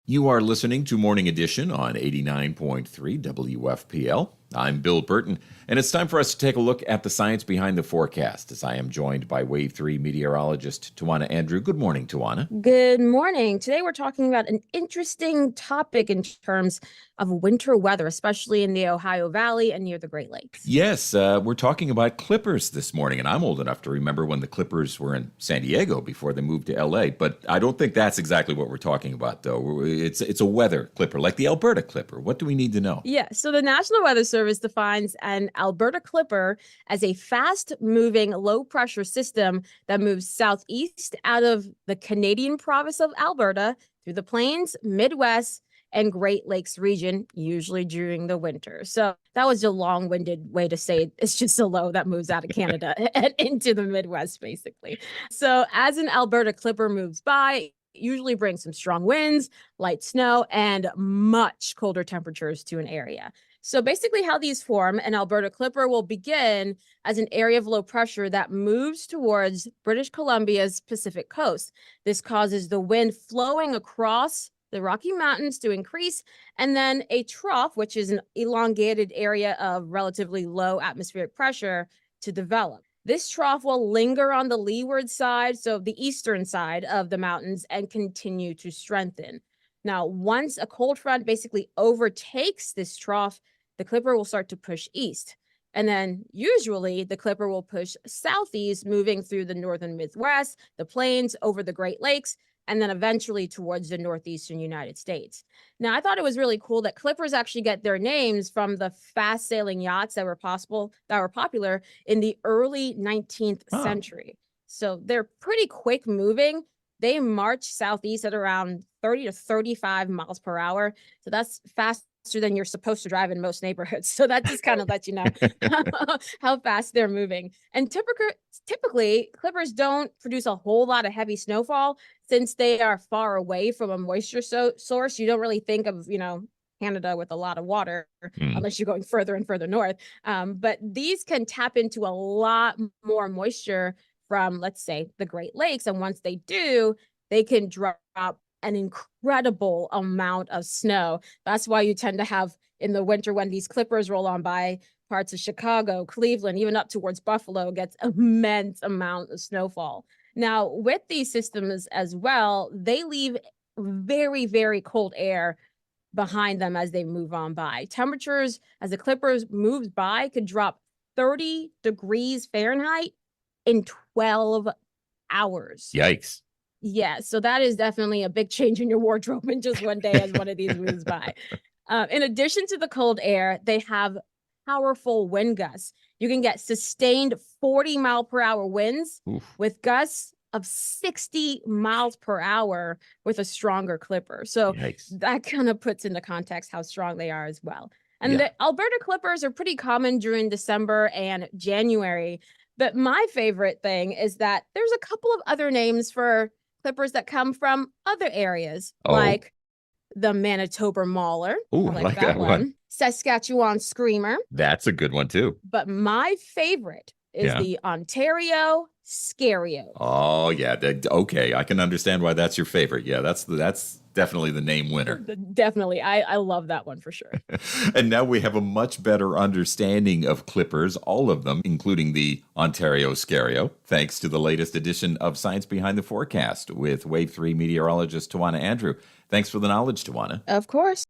You are listening to Morning Edition on 89.3 WFPL. I'm Bill Burton, and it's time for us to take a look at the science behind the forecast as I am joined by Wave 3 meteorologist Tawana Andrew. Good morning, Tawana. Good morning. Today we're talking about an interesting topic in terms of winter weather, especially in the Ohio Valley and near the Great Lakes. Yes, we're talking about clippers this morning, and I'm old enough to remember when the Clippers were in San Diego before they moved to LA, but I don't think that's exactly what we're talking about, though. It's a weather clipper, like the Alberta clipper. What do we need to know? Yeah, so the National Weather Service defines an Alberta clipper as a fast-moving, low-pressure system that moves southeast out of the Canadian province of Alberta through the plains, Midwest, and Great Lakes region, usually during the winter. So that was a long-winded way to say it's just a low that moves out of Canada and into the Midwest, basically. So as an Alberta clipper moves by, it usually brings some strong winds, light snow, and much colder temperatures to an area. So basically how these form, an Alberta clipper will begin as an area of low pressure that moves towards British Columbia's Pacific coast. This causes the wind flowing across the Rocky Mountains to increase, and then a trough, which is an elongated area of relatively low atmospheric pressure, to develop. This trough will linger on the leeward side, so the eastern side of the mountains, and continue to strengthen. Now, once a cold front basically overtakes this trough, the clipper will start to push east. And then usually the clipper will push southeast, moving through the northern Midwest, the plains, over the Great Lakes, and then eventually towards the northeastern United States. Now, I thought it was really cool that clippers actually get their names from the fast-sailing yachts that were popular in the early 19th century. So they're pretty quick moving. They march southeast at around 30 to 35 miles per hour. So that's faster than you're supposed to drive in most neighborhoods. So that just kind of lets you know how fast they're moving. And typically, clippers don't produce a whole lot of heavy snowfall since they are far away from a moisture source. You don't really think of, Canada with a lot of water unless you're going further and further north. But these can tap into a lot more moisture from, let's say, the Great Lakes. And once they do, they can drop an incredible amount of snow. That's why you tend to have in the winter when these clippers roll on by parts of Chicago, Cleveland, even up towards Buffalo, gets immense amount of snowfall. Now, with these systems as well, they leave very, very cold air behind them as they move on by. Temperatures as the clippers moves by could drop 30 degrees Fahrenheit in 12 hours. Yikes. Yeah, so that is definitely a big change in your wardrobe in just one day as one of these moves by. In addition to the cold air, they have powerful wind gusts. You can get sustained 40-mile-per-hour winds with gusts of 60 miles per hour with a stronger clipper. So that kind of puts into context how strong they are as well. And the Alberta clippers are pretty common during December and January. But my favorite thing is that there's a couple of other names for clippers that come from other areas, like the Manitoba Mauler. Ooh, I like that one. Saskatchewan Screamer. That's a good one, too. But my favorite is the Ontario Scario. Oh, yeah. Okay, I can understand why that's your favorite. Yeah, that's definitely the name winner. Definitely. I love that one for sure. And now we have a much better understanding of clippers, all of them, including the Ontario Scario, thanks to the latest edition of Science Behind the Forecast with Wave 3 meteorologist Tawana Andrew. Thanks for the knowledge, Tawana. Of course.